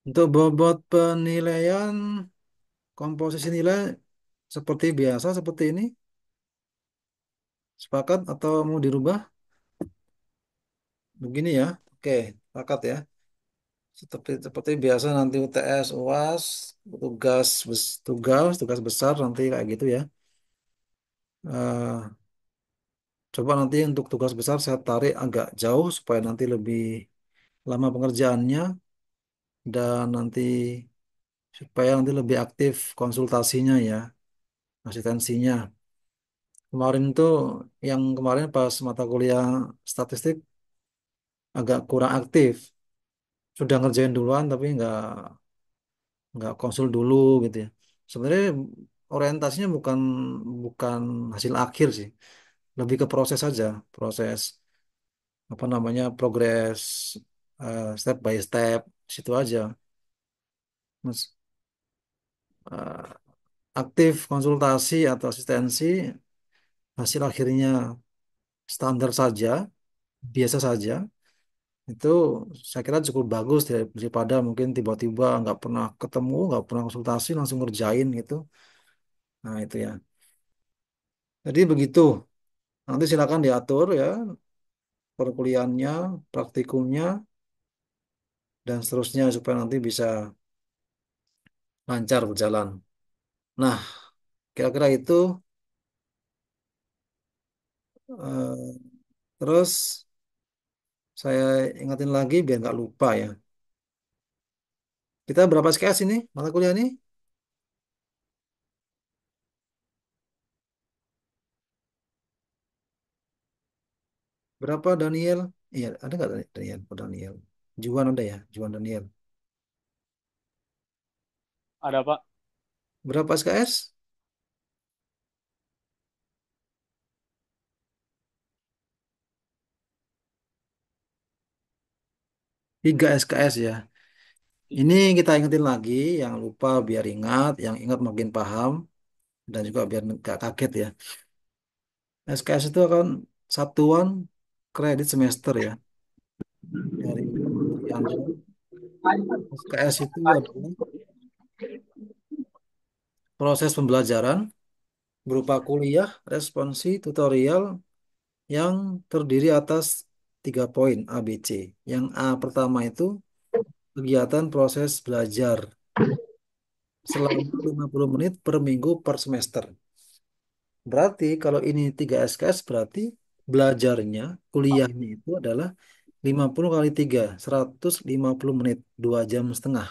Untuk bobot penilaian komposisi nilai seperti biasa seperti ini, sepakat atau mau dirubah? Begini ya. Oke, sepakat ya. Seperti seperti biasa nanti UTS, UAS, tugas besar nanti kayak gitu ya. Eh, Coba nanti untuk tugas besar saya tarik agak jauh supaya nanti lebih lama pengerjaannya dan nanti supaya nanti lebih aktif konsultasinya ya, asistensinya. Kemarin tuh yang kemarin pas mata kuliah statistik agak kurang aktif. Sudah ngerjain duluan tapi nggak konsul dulu gitu ya. Sebenarnya orientasinya bukan bukan hasil akhir sih, lebih ke proses saja, proses apa namanya progres step by step situ aja. Mas, eh, aktif konsultasi atau asistensi hasil akhirnya standar saja, biasa saja. Itu saya kira cukup bagus daripada mungkin tiba-tiba nggak pernah ketemu, nggak pernah konsultasi langsung ngerjain gitu. Nah itu ya. Jadi begitu. Nanti silakan diatur ya perkuliahannya, praktikumnya, dan seterusnya supaya nanti bisa lancar berjalan. Nah, kira-kira itu. eh, Terus saya ingatin lagi biar nggak lupa ya. Kita berapa SKS ini mata kuliah ini? Berapa Daniel? Iya, ada nggak Daniel? Oh, Daniel. Juan ada ya? Juan Daniel. Ada Pak. Berapa SKS? 3 SKS ya. Ini kita ingetin lagi, yang lupa biar ingat, yang ingat makin paham, dan juga biar nggak kaget ya. SKS itu akan satuan kredit semester ya, dari Kementerian juga. SKS itu adalah proses pembelajaran berupa kuliah, responsi, tutorial yang terdiri atas 3 poin A, B, C. Yang A pertama itu kegiatan proses belajar selama 50 menit per minggu per semester. Berarti kalau ini 3 SKS berarti belajarnya, kuliahnya itu adalah 50 kali 3, 150 menit, 2 jam setengah.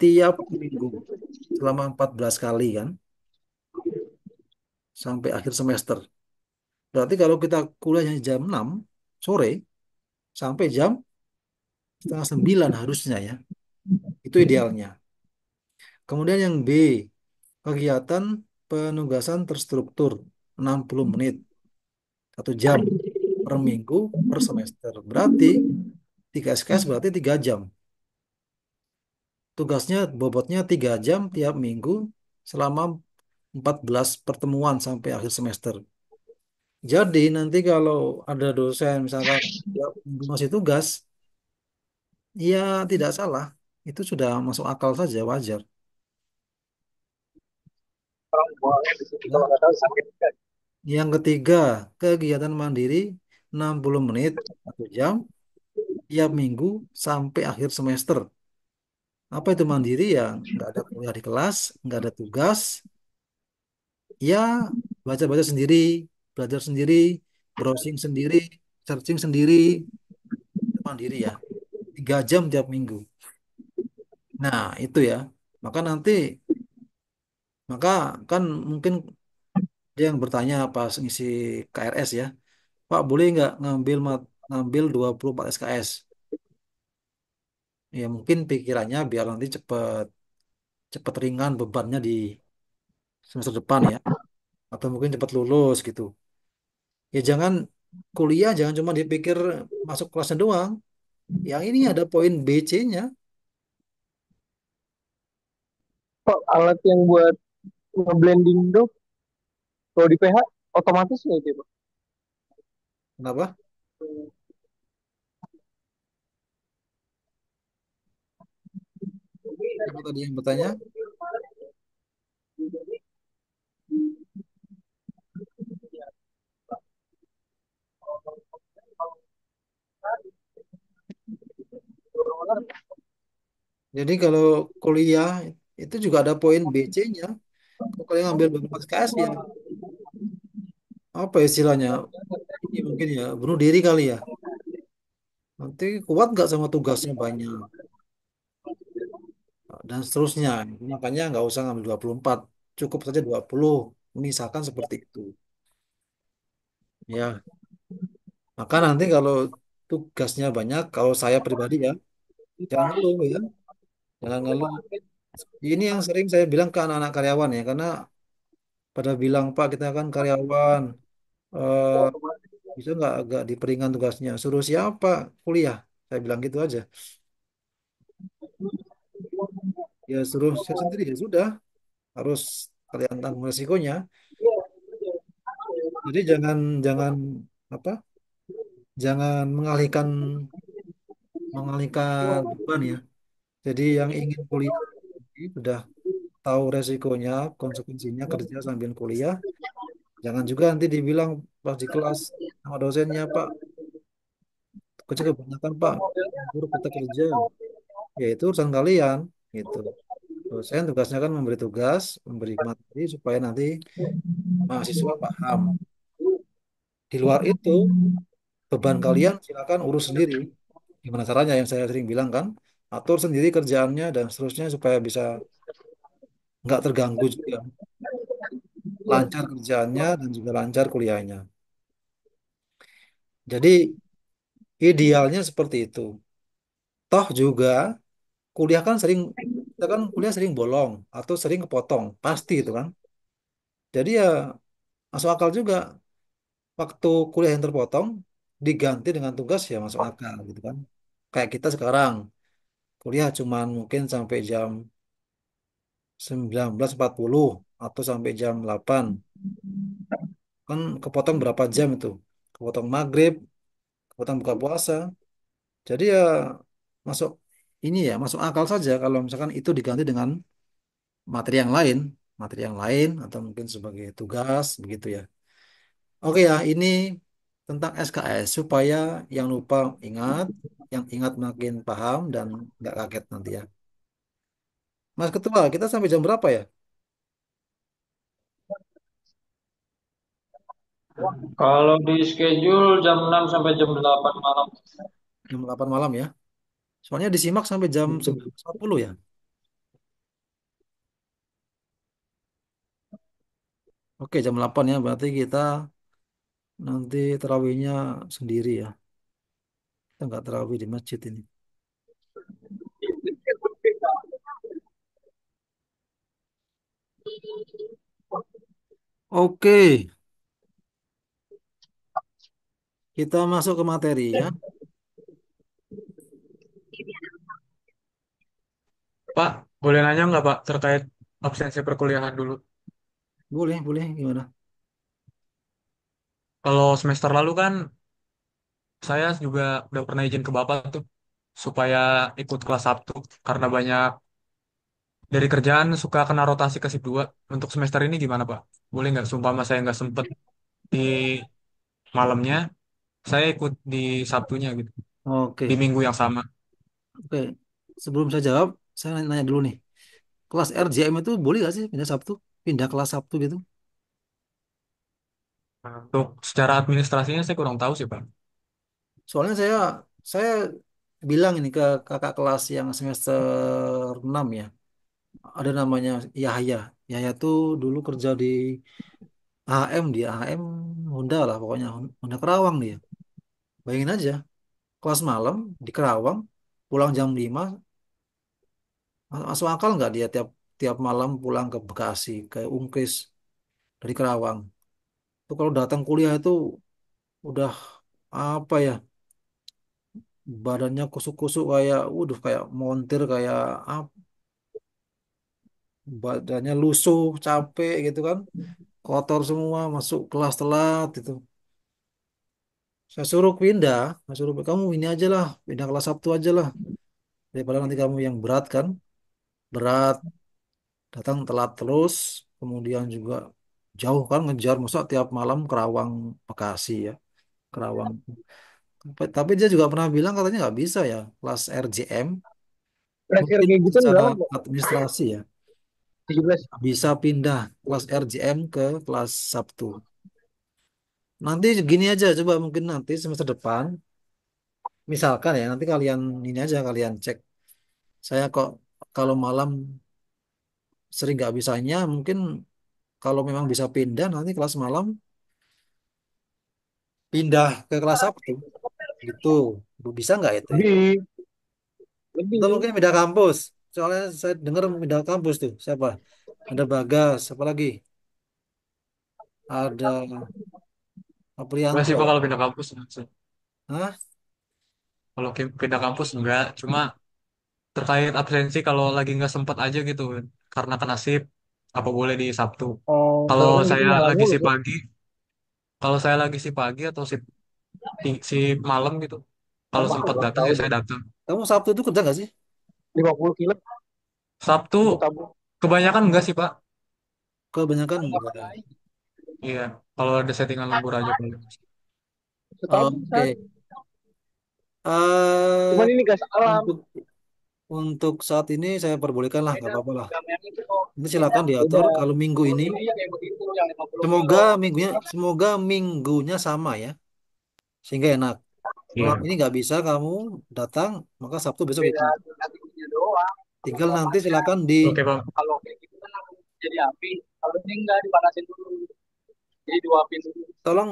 Tiap minggu selama 14 kali kan, sampai akhir semester. Berarti kalau kita kuliahnya jam 6 sore sampai jam setengah 9 harusnya ya. Itu idealnya. Kemudian yang B, kegiatan penugasan terstruktur 60 menit, 1 jam per minggu per semester. Berarti 3 SKS berarti 3 jam. Tugasnya bobotnya 3 jam tiap minggu selama 14 pertemuan sampai akhir semester. Jadi nanti kalau ada dosen misalkan tiap minggu ngasih tugas, ya tidak salah. Itu sudah masuk akal saja, wajar. Orang buangnya di sini kalau Ya. nggak tahu sakit kan. Yang ketiga, kegiatan mandiri 60 menit 1 jam tiap minggu sampai akhir semester. Apa itu mandiri ya? Nggak ada kuliah di kelas, nggak ada tugas, ya baca-baca sendiri, belajar sendiri, browsing sendiri, searching sendiri, itu mandiri ya. 3 jam tiap minggu. Nah, itu ya. Maka nanti, maka kan mungkin dia yang bertanya pas ngisi KRS ya, Pak boleh nggak ngambil 24 SKS? Ya mungkin pikirannya biar nanti cepet cepet ringan bebannya di semester depan ya, atau mungkin cepat lulus gitu. Ya jangan kuliah jangan cuma dipikir masuk kelasnya doang. Yang ini ada poin B, C-nya. Kok alat yang buat ngeblending tuh kalau di PH otomatis nggak itu Pak? Kenapa? Apa tadi yang bertanya? Jadi kalau kuliah itu juga ada poin BC-nya. Kalau kalian ngambil beberapa SKS ya, apa istilahnya? Ini mungkin ya, bunuh diri kali ya. Nanti kuat nggak sama tugasnya banyak. Dan seterusnya. Makanya nggak usah ngambil 24, cukup saja 20. Misalkan seperti itu. Ya, maka nanti kalau tugasnya banyak, kalau saya pribadi ya, jangan ngeluh ya. Jangan ngeluh. Ini yang sering saya bilang ke anak-anak karyawan ya, karena pada bilang, Pak, kita kan karyawan, eh, bisa nggak agak diperingan tugasnya? Suruh siapa? Kuliah. Saya bilang gitu aja. Ya suruh saya sendiri ya sudah, harus kalian tanggung resikonya. Jadi jangan jangan apa? Jangan mengalihkan beban ya. Jadi yang ingin kuliah ini sudah tahu resikonya, konsekuensinya kerja sambil kuliah. Jangan juga nanti dibilang pas di kelas sama dosennya, Pak, kerja kebanyakan Pak, guru kita kerja. Ya itu urusan kalian, gitu. Dosen tugasnya kan memberi tugas, memberi materi supaya nanti mahasiswa paham. Di luar itu, beban kalian silakan urus sendiri. Gimana caranya yang saya sering bilang kan, atur sendiri kerjaannya dan seterusnya supaya bisa nggak terganggu juga. Lancar kerjaannya dan juga lancar kuliahnya. Jadi idealnya seperti itu. Toh juga kuliah kan sering, kita kan kuliah sering bolong atau sering kepotong, pasti itu kan. Jadi ya masuk akal juga waktu kuliah yang terpotong diganti dengan tugas ya masuk akal gitu kan. Kayak kita sekarang kuliah cuman mungkin sampai jam 19.40 atau sampai jam 8. Kan kepotong berapa jam itu? Kepotong maghrib, kepotong buka puasa. Jadi ya masuk ini ya masuk akal saja kalau misalkan itu diganti dengan materi yang lain, materi yang lain atau mungkin sebagai tugas begitu ya. Oke ya, ini tentang SKS supaya yang lupa ingat, yang ingat makin paham dan nggak kaget nanti ya. Mas Ketua, kita sampai jam berapa ya? Kalau di schedule jam 6 sampai jam 8 malam. Jam 8 malam ya. Soalnya disimak sampai jam Gitu. 19.40 ya. Oke, jam 8 ya. Berarti kita nanti terawihnya sendiri ya. Kita nggak terawih di masjid ini. Oke, kita masuk ke materi ya. Pak, boleh nanya nggak Pak terkait absensi perkuliahan dulu? Boleh, boleh. Gimana? Kalau semester lalu kan saya juga udah pernah izin ke Bapak tuh supaya ikut kelas Sabtu karena banyak dari kerjaan suka kena rotasi ke shift 2. Untuk semester ini gimana Pak? Boleh nggak sumpama saya nggak sempet di malamnya, saya ikut di Sabtunya gitu, di Oke, minggu yang sama. oke. Sebelum saya jawab, saya nanya dulu nih. Kelas RJM itu boleh gak sih pindah Sabtu? Pindah kelas Sabtu gitu? Nah, untuk secara administrasinya saya kurang tahu sih Pak. Soalnya saya bilang ini ke kakak kelas yang semester 6 ya. Ada namanya Yahya. Yahya tuh dulu kerja di AHM, dia AHM Honda lah pokoknya Honda Kerawang dia. Bayangin aja, kelas malam di Kerawang, pulang jam 5, masuk akal nggak dia tiap tiap malam pulang ke Bekasi, ke Unkris dari Kerawang. Itu kalau datang kuliah itu udah apa ya, badannya kusuk-kusuk kayak, udah kayak montir kayak apa, badannya lusuh, capek gitu kan, kotor semua, masuk kelas telat itu. Saya suruh kamu ini aja lah, pindah kelas Sabtu aja lah, daripada nanti kamu yang berat kan. berat, datang telat terus, kemudian juga jauh kan ngejar, masa tiap malam Kerawang Bekasi ya, Kerawang. Tapi dia juga pernah bilang katanya nggak bisa ya, kelas RJM, Terakhir mungkin kayak gitu secara berapa Pak? administrasi ya, 17. bisa pindah kelas RJM ke kelas Sabtu. Nanti gini aja, coba mungkin nanti semester depan, misalkan ya, nanti kalian ini aja, kalian cek. Saya kok kalau malam sering nggak bisanya, mungkin kalau memang bisa pindah, nanti kelas malam pindah ke kelas Sabtu. Gitu. Bisa nggak itu ya? Lebih, Atau lebih. mungkin pindah kampus. Soalnya saya dengar mau pindah kampus tuh. Siapa? Ada Bagas, apa lagi? Ada Enggak sih Aprianto. Pak kalau pindah kampus. Enggak sih. Hah? Kalau pindah kampus enggak, cuma terkait absensi kalau lagi nggak sempat aja gitu karena kena shift apa boleh di Sabtu. Oh, Kalau kalau kan gitu saya malam lagi mulu shift Pak. pagi, kalau saya lagi shift pagi atau shift malam gitu, kalau Apa sempat ulang datang ya tahun ya? Oke. saya datang. Kamu Sabtu itu kerja nggak sih? 50 kilo Sabtu untuk tabung. kebanyakan enggak sih Pak. Kebanyakan enggak. Iya, kalau ada settingan lembur aja paling. Setabung Oke. sehari. eh Cuman ini gas alam. untuk untuk saat ini saya perbolehkan lah, nggak Beda, apa-apa lah. jam yang itu kok. Nanti silakan Beda. diatur kalau minggu ini. Ini kayak begitu yang 50 Semoga kilo. minggunya sama ya, sehingga enak. Kalau Iya. ini nggak bisa kamu datang, maka Sabtu besok Beda itu. tingginya doang. Tinggal nanti Bapaknya. silakan di, Oke Pak. Kalau kayak gitu kan langsung jadi api. Kalau ini enggak dipanasin dulu. Jadi diuapin dulu. tolong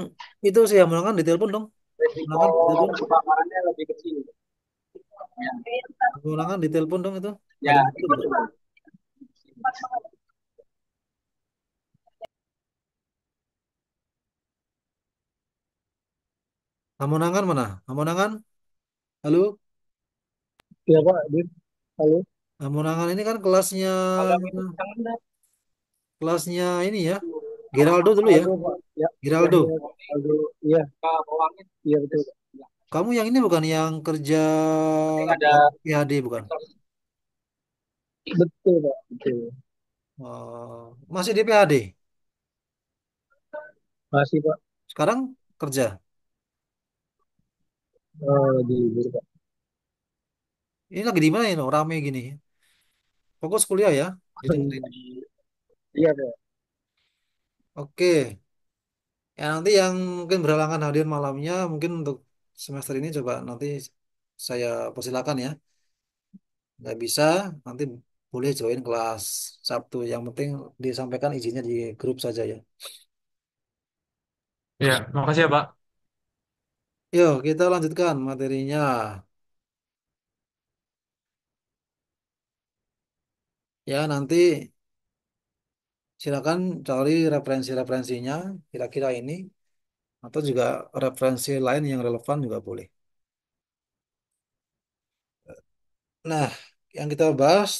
itu sih yang menangan ditelepon dong. Resiko Menangan ditelepon, kebakarannya lebih kecil. Ya, menangan ditelepon dong itu. ya Ada yang betul itu nggak? cuma. Hamonangan mana? Hamonangan? Halo? Iya Pak, Dit. Halo. Hamonangan ini kan kelasnya Agak minus yang mana? kelasnya ini ya. Geraldo dulu ya. Aldo Pak. Ya, ya, Geraldo. ya. Aldo. Iya. Bawangin. Iya betul. Kamu yang ini bukan yang kerja Penting ada PhD bukan? betul Pak. Betul. Masih di PhD. Masih Pak. Sekarang kerja. Oh, di biru Pak. Ini lagi di mana ini? Rame gini. Fokus kuliah ya. Jadi Iya Pak. oke. Ya nanti yang mungkin berhalangan hadir malamnya, mungkin untuk semester ini coba nanti saya persilakan ya. Nggak bisa, nanti boleh join kelas Sabtu. Yang penting disampaikan izinnya di grup saja ya. Iya, makasih ya Pak. Yuk, kita lanjutkan materinya. Ya, nanti silakan cari referensi-referensinya, kira-kira ini, atau juga referensi lain yang relevan juga boleh. Nah, yang kita bahas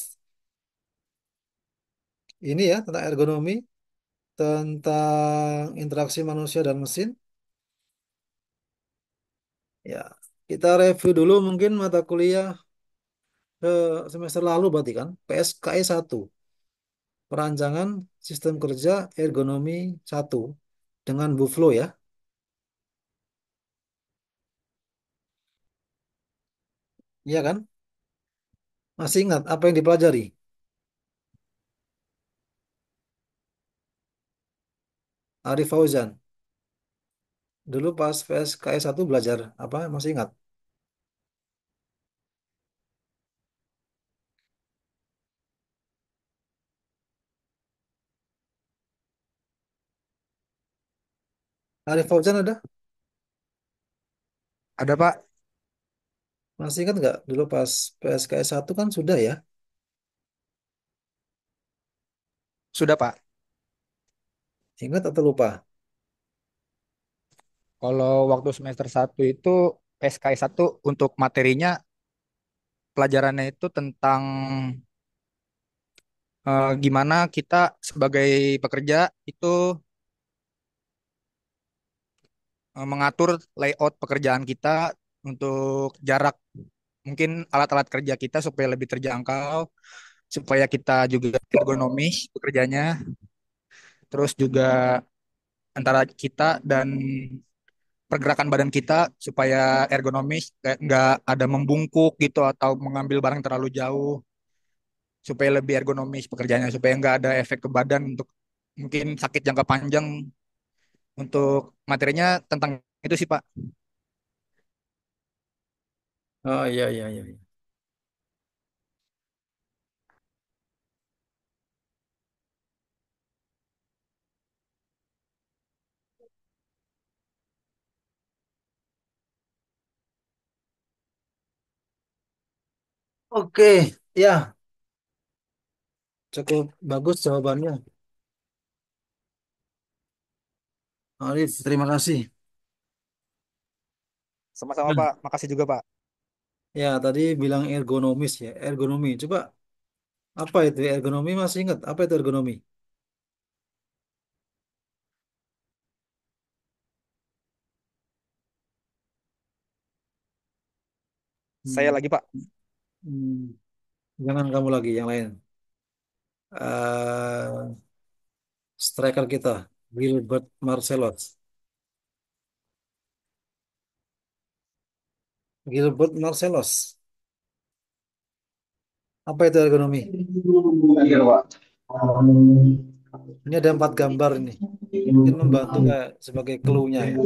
ini ya, tentang ergonomi, tentang interaksi manusia dan mesin. Ya, kita review dulu mungkin mata kuliah semester lalu berarti kan, PSKE 1, Perancangan Sistem Kerja Ergonomi 1 dengan Buflo ya. Iya kan? Masih ingat apa yang dipelajari? Arif Fauzan. Dulu pas PSKE 1 belajar apa? Masih ingat? Arif Fauzan ada? Ada Pak, Masih ingat nggak? Dulu pas PSKE 1 kan sudah ya? sudah Pak. Ingat atau lupa? Kalau waktu semester satu itu PSKI 1 untuk materinya pelajarannya itu tentang gimana kita sebagai pekerja itu mengatur layout pekerjaan kita untuk jarak mungkin alat-alat kerja kita supaya lebih terjangkau supaya kita juga ergonomis bekerjanya, terus juga antara kita dan pergerakan badan kita supaya ergonomis, nggak ada membungkuk gitu atau mengambil barang terlalu jauh, supaya lebih ergonomis pekerjaannya, supaya nggak ada efek ke badan untuk mungkin sakit jangka panjang. Untuk materinya tentang itu sih Pak. Oh iya iya iya, iya. Oke, ya cukup bagus jawabannya. Arif, terima kasih. Sama-sama Nah, Pak, makasih juga Pak. ya tadi bilang ergonomis ya, ergonomi. Coba apa itu ergonomi? Masih ingat apa itu ergonomi? Saya Hmm, lagi Pak. hmm, jangan kamu lagi yang lain. eh Striker kita, Gilbert Marcelos. Gilbert Marcelos. Apa itu ergonomi? Iya, Pak. Ini ada 4 gambar ini. Mungkin membantu kayak sebagai clue-nya ya.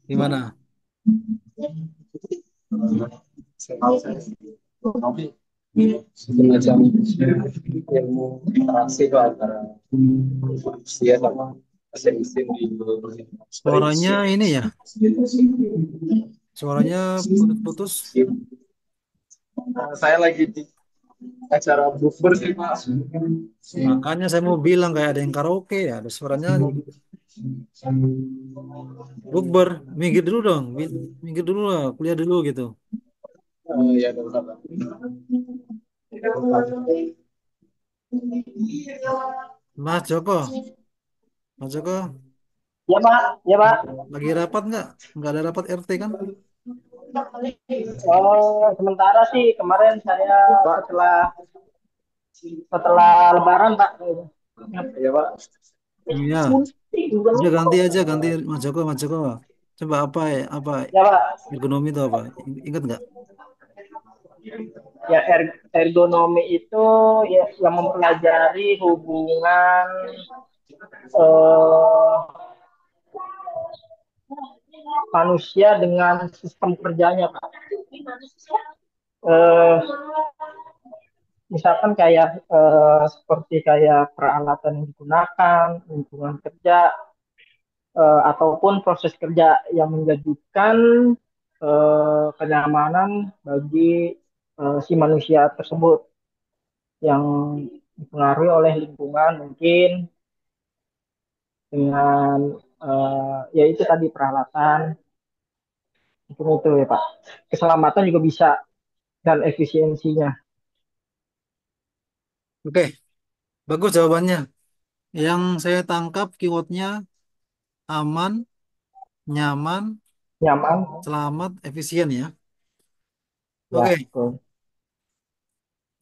Gimana? Semacam ilmu interaksi itu antara manusia sama mesin-mesin di Suaranya prediksi. ini ya, suaranya putus-putus. Saya lagi di acara bukber sih Pak. Makanya saya mau bilang kayak ada yang karaoke ya, ada suaranya bukber. Minggir dulu dong, minggir dulu lah, kuliah dulu gitu. Ya, Pak. Mas Joko, Mas Joko, Ya Pak, ya Pak. lagi rapat nggak? Nggak ada rapat RT kan? Oh, sementara sih kemarin saya setelah setelah Lebaran Pak. Iya Pak. Iya, udah ganti aja, ganti Mas Joko, Mas Joko. Coba apa Ya Pak. ergonomi itu apa? Ingat nggak? Ya ergonomi itu ya yang mempelajari hubungan eh, manusia dengan sistem kerjanya Pak. Eh, Misalkan kayak seperti kayak peralatan yang digunakan, lingkungan kerja, ataupun proses kerja yang menjadikan kenyamanan bagi si manusia tersebut yang dipengaruhi oleh lingkungan mungkin dengan ya itu tadi peralatan mungkin itu ya Pak. Keselamatan juga bisa dan efisiensinya. Oke, bagus jawabannya. Yang saya tangkap keywordnya aman, nyaman, Nyaman. selamat, efisien ya. Ya, Oke, betul.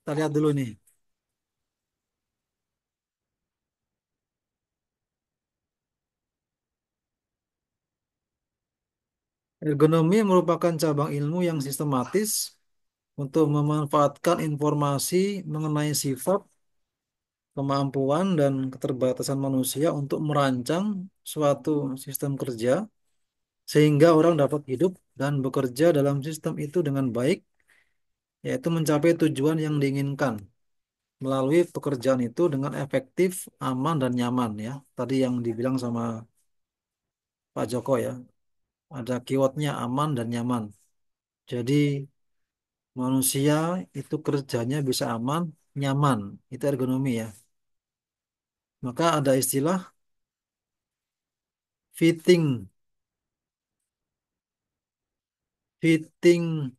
kita lihat dulu nih. Ergonomi merupakan cabang ilmu yang sistematis untuk memanfaatkan informasi mengenai sifat, kemampuan, dan keterbatasan manusia untuk merancang suatu sistem kerja sehingga orang dapat hidup dan bekerja dalam sistem itu dengan baik, yaitu mencapai tujuan yang diinginkan melalui pekerjaan itu dengan efektif, aman, dan nyaman ya. Tadi yang dibilang sama Pak Joko ya, ada keywordnya aman dan nyaman. Jadi manusia itu kerjanya bisa aman, nyaman. Itu ergonomi ya. Maka ada istilah fitting, fitting,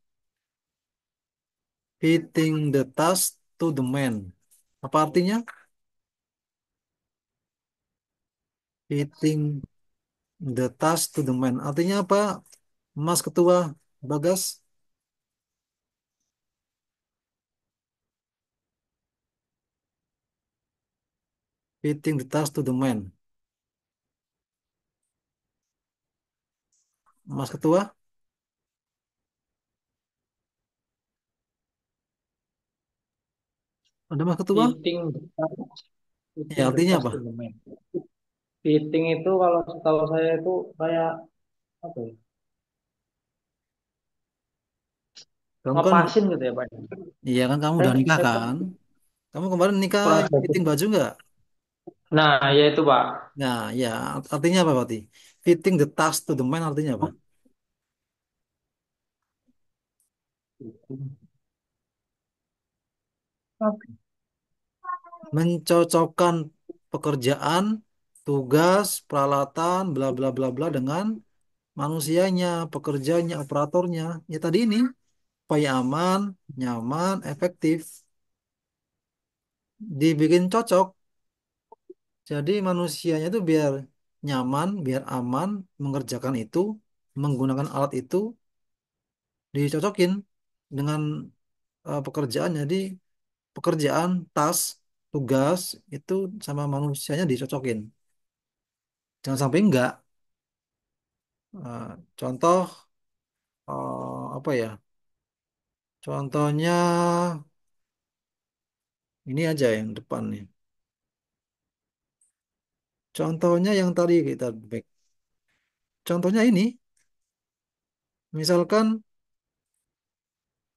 fitting the task to the man. Apa artinya? Fitting. The task to the man. Artinya apa, Mas Ketua Bagas? Fitting the task to the man. Mas Ketua, ada Mas Ketua? Fitting the task, Ya, fitting the artinya task apa? to the man. Fitting itu kalau setahu saya itu kayak apa ya? Kamu kan, Ngepasin gitu ya Pak. iya kan kamu udah nikah Saya kan? Kamu kemarin nikah kurang fitting belajar. baju nggak? Nah, ya itu Pak. Nah, ya artinya apa berarti? Fitting the task to the man artinya apa? Mencocokkan pekerjaan, tugas, peralatan, bla bla bla bla dengan manusianya, pekerjanya, operatornya. Ya tadi ini supaya aman, nyaman, efektif, dibikin cocok. Jadi manusianya itu biar nyaman, biar aman mengerjakan itu, menggunakan alat itu dicocokin dengan pekerjaan. Jadi pekerjaan, tas, tugas itu sama manusianya dicocokin. Jangan sampai enggak. Contoh apa ya? Contohnya ini aja yang depan nih. Contohnya yang tadi kita back. Contohnya ini, misalkan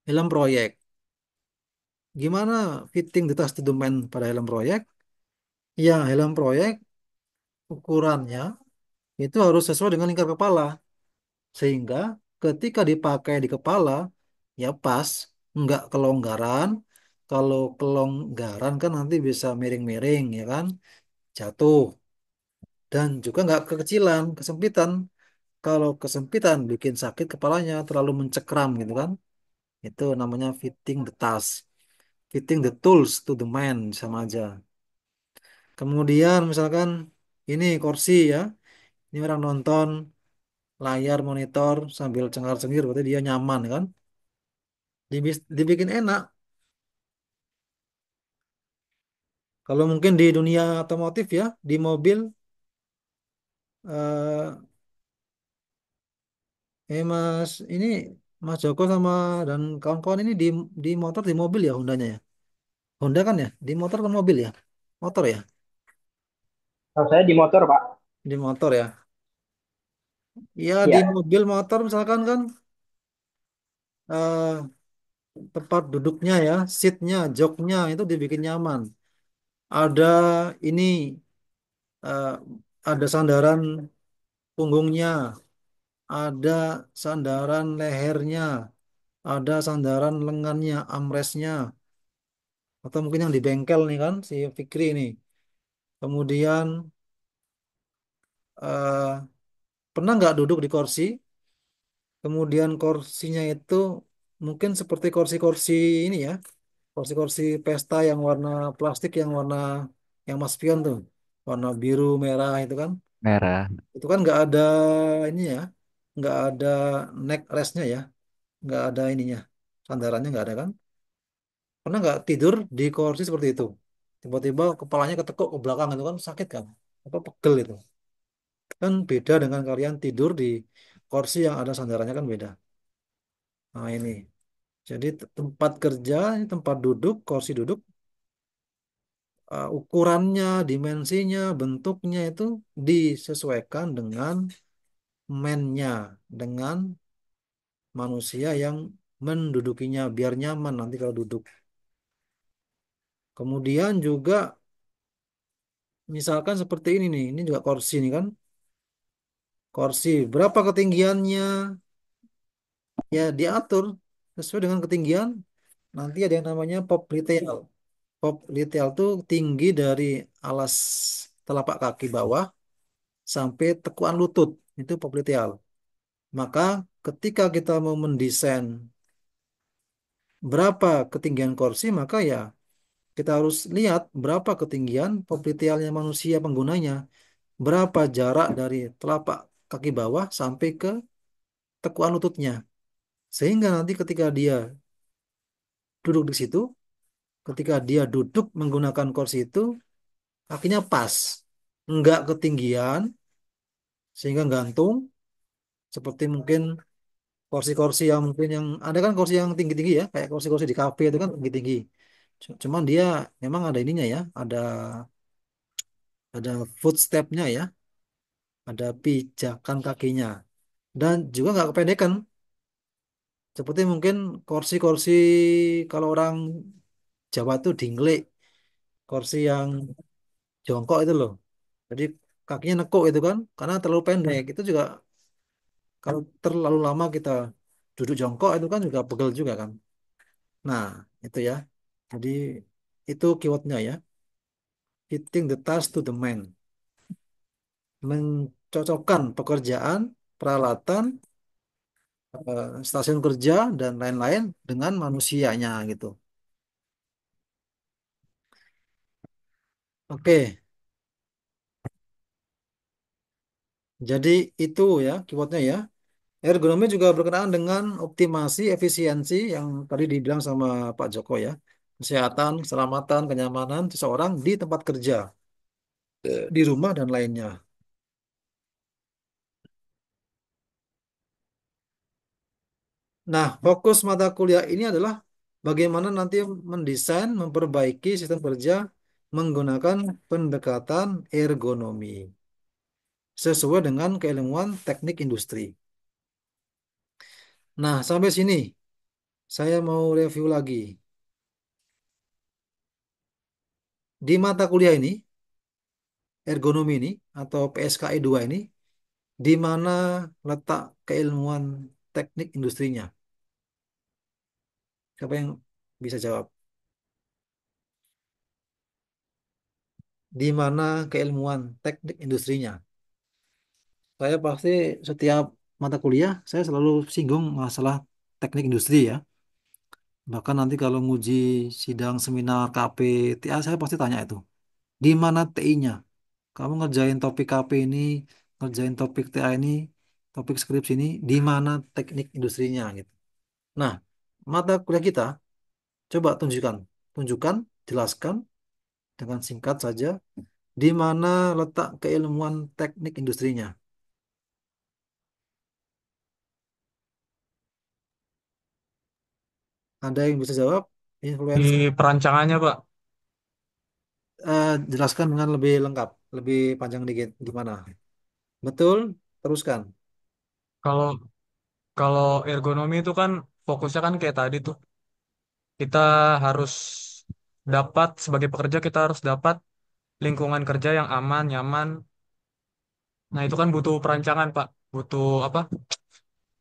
helm proyek. Gimana fitting the task to the man pada helm proyek? Ya, helm proyek ukurannya itu harus sesuai dengan lingkar kepala. Sehingga ketika dipakai di kepala, ya pas, nggak kelonggaran. Kalau kelonggaran kan nanti bisa miring-miring, ya kan? Jatuh. Dan juga nggak kekecilan, kesempitan. Kalau kesempitan bikin sakit kepalanya, terlalu mencekram gitu kan. Itu namanya fitting the task. Fitting the tools to the man, sama aja. Kemudian misalkan ini kursi ya. Ini orang nonton layar monitor sambil cengar-cengir, berarti dia nyaman kan. Dibikin enak. Kalau mungkin di dunia otomotif ya, di mobil, eh Mas, ini Mas Joko sama dan kawan-kawan ini di motor, di mobil ya Hondanya ya. Honda kan ya, di motor kan mobil ya, motor ya, Kalau saya di motor, Pak. di motor ya. Ya di Ya, mobil motor misalkan kan eh, tempat duduknya ya, seatnya, joknya itu dibikin nyaman. Ada ini eh, ada sandaran punggungnya, ada sandaran lehernya, ada sandaran lengannya, armrestnya, atau mungkin yang di bengkel nih kan si Fikri ini. Kemudian eh, pernah nggak duduk di kursi? Kemudian kursinya itu mungkin seperti kursi-kursi ini ya, kursi-kursi pesta yang warna plastik, yang warna yang Mas Pion tuh, warna biru merah itu kan. Merah. Itu kan nggak ada ini ya, nggak ada neck restnya ya, nggak ada ininya, sandarannya nggak ada kan. Pernah nggak tidur di kursi seperti itu? Tiba-tiba kepalanya ketekuk ke belakang itu kan sakit kan? Apa pegel itu? Kan beda dengan kalian tidur di kursi yang ada sandarannya kan beda. Nah ini. Jadi tempat kerja, tempat duduk, kursi duduk, ukurannya, dimensinya, bentuknya itu disesuaikan dengan man-nya, dengan manusia yang mendudukinya biar nyaman nanti kalau duduk. Kemudian juga misalkan seperti ini nih, ini juga kursi nih kan. Kursi berapa ketinggiannya? Ya diatur sesuai dengan ketinggian. Nanti ada yang namanya pop retail. Pop retail tuh tinggi dari alas telapak kaki bawah sampai tekuan lutut. Itu pop retail. Maka ketika kita mau mendesain berapa ketinggian kursi, maka ya kita harus lihat berapa ketinggian pop retailnya manusia penggunanya, berapa jarak dari telapak kaki bawah sampai ke tekuan lututnya. Sehingga nanti ketika dia duduk di situ, ketika dia duduk menggunakan kursi itu, kakinya pas, nggak ketinggian, sehingga gantung, seperti mungkin kursi-kursi yang mungkin yang ada kan kursi yang tinggi-tinggi ya, kayak kursi-kursi di kafe itu kan tinggi-tinggi. Cuman dia memang ada ininya ya, ada footstepnya ya, ada pijakan kakinya, dan juga nggak kependekan. Seperti mungkin kursi-kursi kalau orang Jawa tuh dinglek, kursi yang jongkok itu loh. Jadi kakinya nekuk itu kan, karena terlalu pendek. Itu juga kalau terlalu lama kita duduk jongkok itu kan juga pegel juga kan. Nah, itu ya. Jadi itu keywordnya ya. Fitting the task to the man. Mencocokkan pekerjaan, peralatan, stasiun kerja, dan lain-lain dengan manusianya gitu. Oke, jadi itu ya keywordnya ya. Ergonomi juga berkenaan dengan optimasi efisiensi yang tadi dibilang sama Pak Joko ya. Kesehatan, keselamatan, kenyamanan seseorang di tempat kerja, di rumah dan lainnya. Nah, fokus mata kuliah ini adalah bagaimana nanti mendesain, memperbaiki sistem kerja menggunakan pendekatan ergonomi sesuai dengan keilmuan teknik industri. Nah, sampai sini saya mau review lagi. Di mata kuliah ini, ergonomi ini atau PSKI 2 ini, di mana letak keilmuan teknik industrinya? Siapa yang bisa jawab? Di mana keilmuan teknik industrinya? Saya pasti setiap mata kuliah saya selalu singgung masalah teknik industri ya. Bahkan nanti kalau nguji sidang seminar KP, TA saya pasti tanya itu. Di mana TI-nya? Kamu ngerjain topik KP ini, ngerjain topik TA ini, topik skripsi ini, di mana teknik industrinya gitu. Nah, mata kuliah kita coba tunjukkan, tunjukkan, jelaskan dengan singkat saja di mana letak keilmuan teknik industrinya. Ada yang bisa jawab? Di Influencer. perancangannya, Pak. Jelaskan dengan lebih lengkap, lebih panjang dikit. Di mana? Betul? Teruskan. Kalau kalau ergonomi itu kan fokusnya kan kayak tadi tuh. Kita harus dapat sebagai pekerja kita harus dapat lingkungan kerja yang aman, nyaman. Nah, itu kan butuh perancangan, Pak. Butuh apa?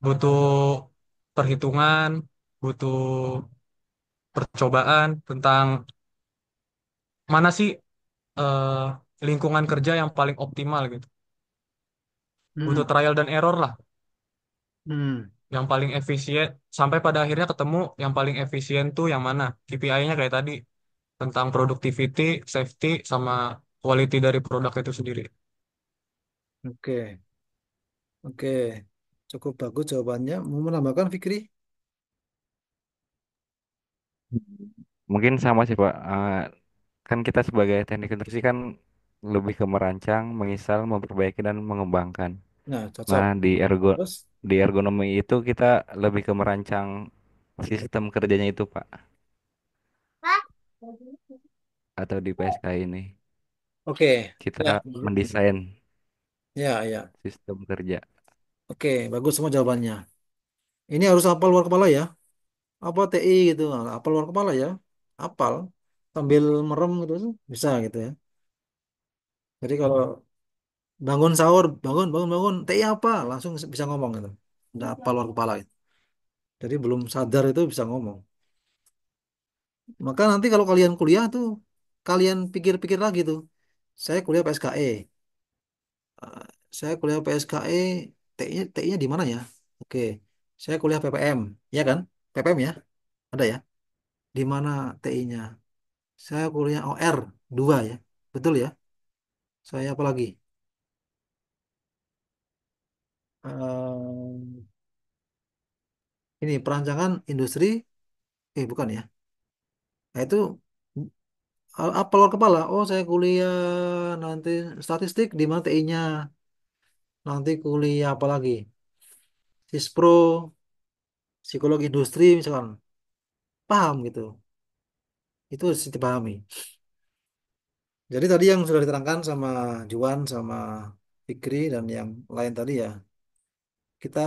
Butuh perhitungan, butuh percobaan tentang mana sih eh, lingkungan kerja yang paling optimal gitu. Hmm. Butuh trial dan error lah, Hmm. yang paling efisien sampai pada akhirnya ketemu yang paling efisien tuh yang mana. KPI-nya kayak tadi tentang productivity, safety, sama quality dari produk itu sendiri. Oke, oke. Cukup bagus jawabannya. Mau menambahkan Fikri? Mungkin sama sih Pak. Kan kita sebagai teknik industri kan lebih ke merancang, menginstal, memperbaiki dan mengembangkan. Nah, Nah, cocok. Terus? di ergonomi itu kita lebih ke merancang sistem kerjanya itu Pak, atau di PSK ini Oke. kita Ya, mendesain ya, ya. sistem kerja. Oke, bagus semua jawabannya. Ini harus hafal luar kepala ya. Apa TI gitu. Nah, hafal luar kepala ya. Hafal. Sambil merem gitu. Bisa gitu ya. Jadi kalau bangun sahur, bangun, bangun, bangun. TI apa? Langsung bisa ngomong gitu. Udah hafal luar kepala gitu. Jadi belum sadar itu bisa ngomong. Maka nanti kalau kalian kuliah tuh, kalian pikir-pikir lagi tuh. Saya kuliah PSKE. Eh, Saya kuliah PSKE, TI-nya di mana ya? Oke. Saya kuliah PPM, ya kan? PPM ya? Ada ya? Di mana TI-nya? Saya kuliah OR 2 ya. Betul ya? Saya apa lagi? eh, ini perancangan industri, bukan ya. Nah itu apa luar kepala? Oh saya kuliah nanti statistik di mana TI-nya, nanti kuliah apa lagi? Sispro, psikologi industri misalkan, paham gitu. Itu harus dipahami. Jadi tadi yang sudah diterangkan sama Juan sama Fikri dan yang lain tadi ya, kita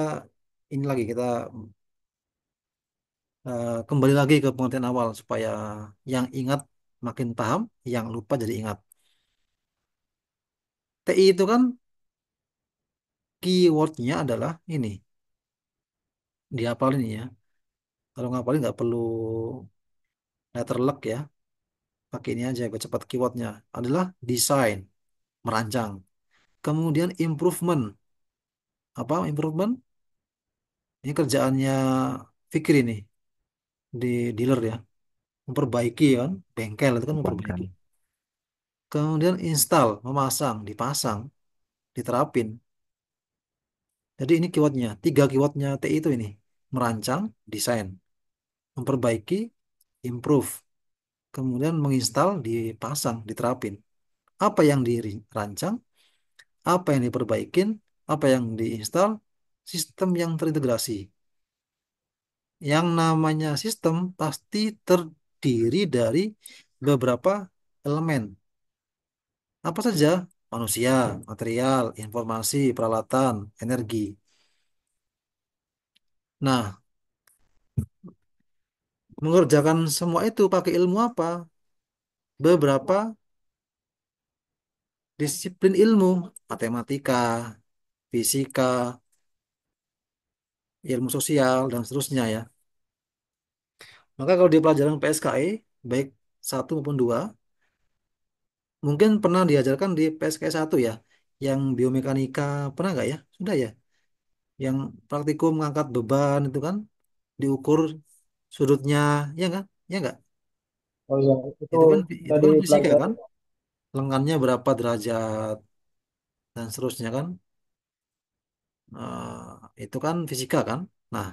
ini lagi kita kembali lagi ke pengertian awal supaya yang ingat makin paham, yang lupa jadi ingat. TI itu kan keywordnya adalah ini, dihafalin ya. Kalau ngapalin nggak perlu letterlock ya, pakai ini aja, gue cepat keywordnya adalah desain, merancang. Kemudian improvement, apa improvement? Ini kerjaannya Fikri nih di dealer ya, memperbaiki kan, bengkel itu kan Kembangkan. memperbaiki. Kemudian install, memasang, dipasang, diterapin. Jadi ini keywordnya, tiga keywordnya TI itu ini, merancang, desain, memperbaiki, improve, kemudian menginstal, dipasang, diterapin. Apa yang dirancang, apa yang diperbaikin, apa yang diinstal, sistem yang terintegrasi. Yang namanya sistem pasti terdiri dari beberapa elemen. Apa saja? Manusia, material, informasi, peralatan, energi. Nah, mengerjakan semua itu pakai ilmu apa? Beberapa disiplin ilmu, matematika, fisika, ilmu sosial, dan seterusnya ya. Maka kalau di pelajaran PSKE, baik satu maupun dua, mungkin pernah diajarkan di PSKE satu ya, yang biomekanika, pernah nggak ya? Sudah ya? Yang praktikum mengangkat beban itu kan, diukur sudutnya, ya nggak? Ya nggak? Oh iya, itu Itu dari kan fisika pelajaran. kan? Lengannya berapa derajat, dan seterusnya kan? Itu kan fisika kan? Nah,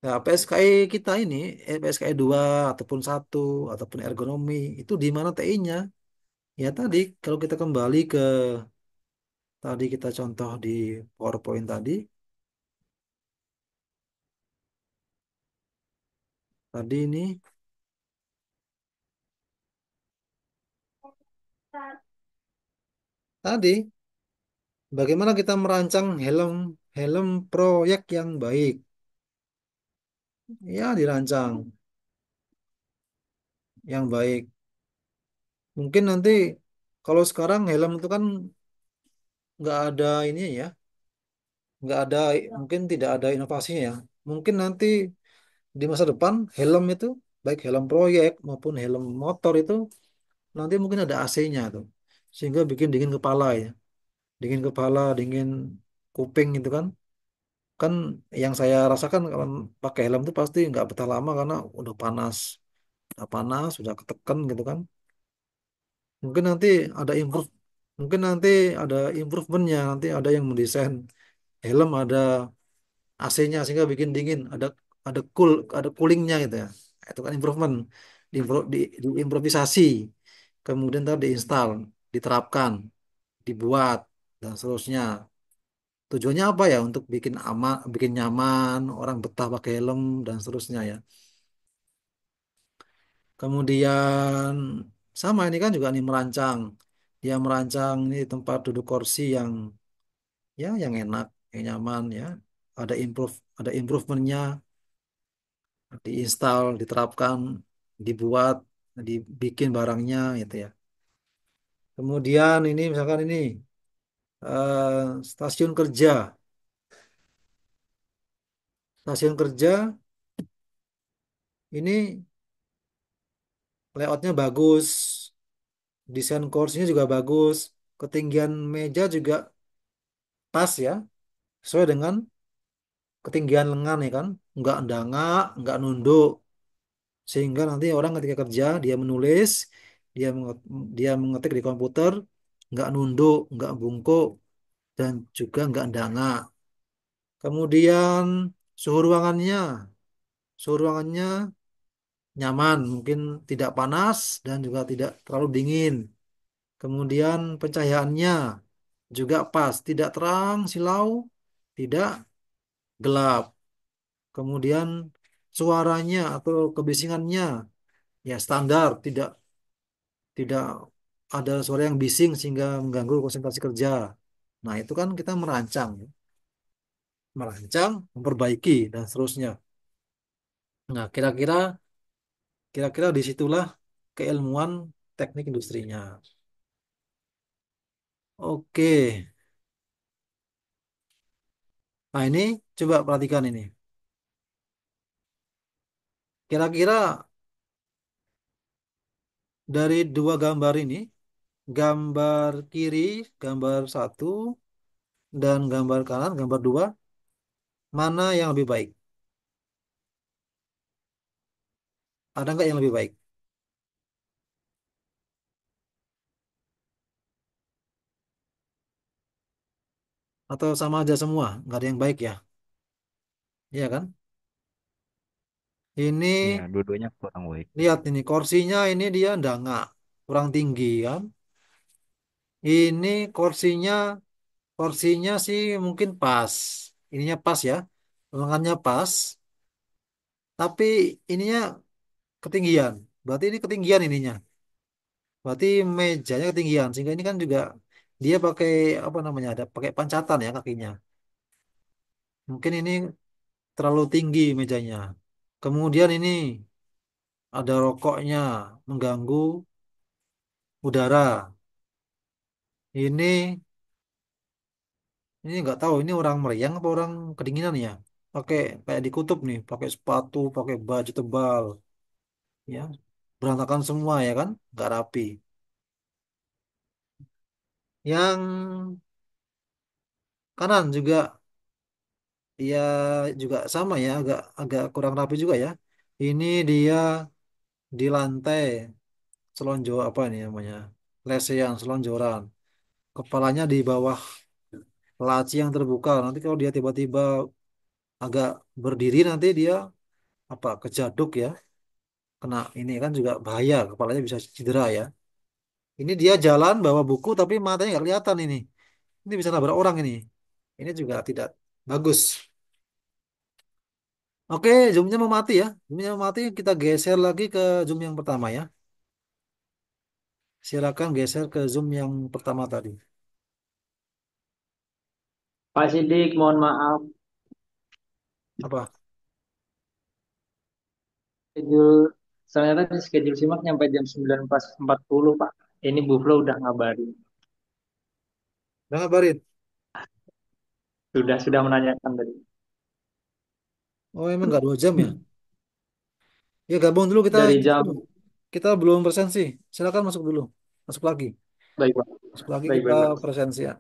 ya, PSKI kita ini, PSKI 2 ataupun satu ataupun ergonomi, itu di mana TI-nya? Ya tadi, kalau kita kembali ke tadi kita contoh di PowerPoint tadi, tadi ini, tadi bagaimana kita merancang helm helm proyek yang baik? Ya, dirancang yang baik. Mungkin nanti kalau sekarang helm itu kan nggak ada ini ya, nggak ada, mungkin tidak ada inovasinya ya. Mungkin nanti di masa depan helm itu baik helm proyek maupun helm motor itu nanti mungkin ada AC-nya tuh sehingga bikin dingin kepala ya, dingin kepala, dingin kuping itu kan. Kan yang saya rasakan kalau pakai helm itu pasti nggak betah lama karena udah panas udah ketekan gitu kan. Mungkin nanti ada improve, mungkin nanti ada improvementnya, nanti ada yang mendesain helm ada AC-nya sehingga bikin dingin, ada cool, ada coolingnya gitu ya. Itu kan improvement, diimprovisasi, kemudian tadi diinstal, diterapkan, dibuat dan seterusnya. Tujuannya apa ya? Untuk bikin aman, bikin nyaman, orang betah pakai helm dan seterusnya ya. Kemudian sama ini kan juga nih merancang. Dia merancang ini tempat duduk kursi yang ya yang enak, yang nyaman ya. Ada improvementnya, diinstal, diterapkan, dibuat, dibikin barangnya gitu ya. Kemudian ini misalkan ini stasiun kerja. Stasiun kerja ini layoutnya bagus, desain kursinya juga bagus, ketinggian meja juga pas ya, sesuai dengan ketinggian lengan ya kan, nggak dangak, nggak nunduk, sehingga nanti orang ketika kerja dia menulis, dia mengetik di komputer, nggak nunduk, nggak bungkuk, dan juga nggak dangak. Kemudian suhu ruangannya, suhu ruangannya nyaman, mungkin tidak panas dan juga tidak terlalu dingin. Kemudian pencahayaannya juga pas, tidak terang silau, tidak gelap. Kemudian suaranya atau kebisingannya ya standar, tidak tidak ada suara yang bising sehingga mengganggu konsentrasi kerja. Nah, itu kan kita merancang, merancang, memperbaiki dan seterusnya. Nah, kira-kira disitulah keilmuan teknik industrinya. Oke. Nah, ini coba perhatikan ini. Kira-kira dari dua gambar ini, gambar kiri, gambar satu, dan gambar kanan, gambar dua, mana yang lebih baik? Ada nggak yang lebih baik? Atau sama aja semua? Nggak ada yang baik ya? Iya kan? Ini Ya, dua-duanya kurang baik. lihat ini kursinya ini dia nggak kurang tinggi kan? Ini kursinya sih mungkin pas. Ininya pas ya. Lengannya pas, tapi ininya ketinggian. Berarti ini ketinggian ininya. Berarti mejanya ketinggian sehingga ini kan juga dia pakai apa namanya ada pakai pancatan ya kakinya. Mungkin ini terlalu tinggi mejanya. Kemudian ini ada rokoknya mengganggu udara. Ini nggak tahu ini orang meriang apa orang kedinginan ya. Pakai kayak dikutup nih, pakai sepatu, pakai baju tebal, ya berantakan semua ya kan, nggak rapi. Yang kanan juga ya juga sama ya, agak agak kurang rapi juga ya. Ini dia di lantai selonjor apa ini namanya, lesehan selonjoran. Kepalanya di bawah laci yang terbuka. Nanti kalau dia tiba-tiba agak berdiri nanti dia apa kejaduk ya, kena ini kan juga bahaya, kepalanya bisa cedera ya. Ini dia jalan bawa buku tapi matanya nggak kelihatan ini. Ini bisa nabrak orang ini. Ini juga tidak bagus. Oke, zoomnya mau mati ya. Zoomnya mau mati, kita geser lagi ke zoom yang pertama ya. Silakan geser ke zoom yang pertama tadi. Pak Sidik, mohon maaf. Apa? Schedule, saya tadi schedule simak nyampe jam 19.40, Pak. Ini Bu Flo udah ngabarin. Udah ngabarin. Sudah menanyakan tadi. Oh, emang nggak 2 jam ya? Ya gabung dulu kita Dari ini jam, dulu. Kita belum presensi. Silakan masuk dulu. Masuk lagi. baik Pak. Masuk lagi Baik, kita baik, Pak. presensi ya.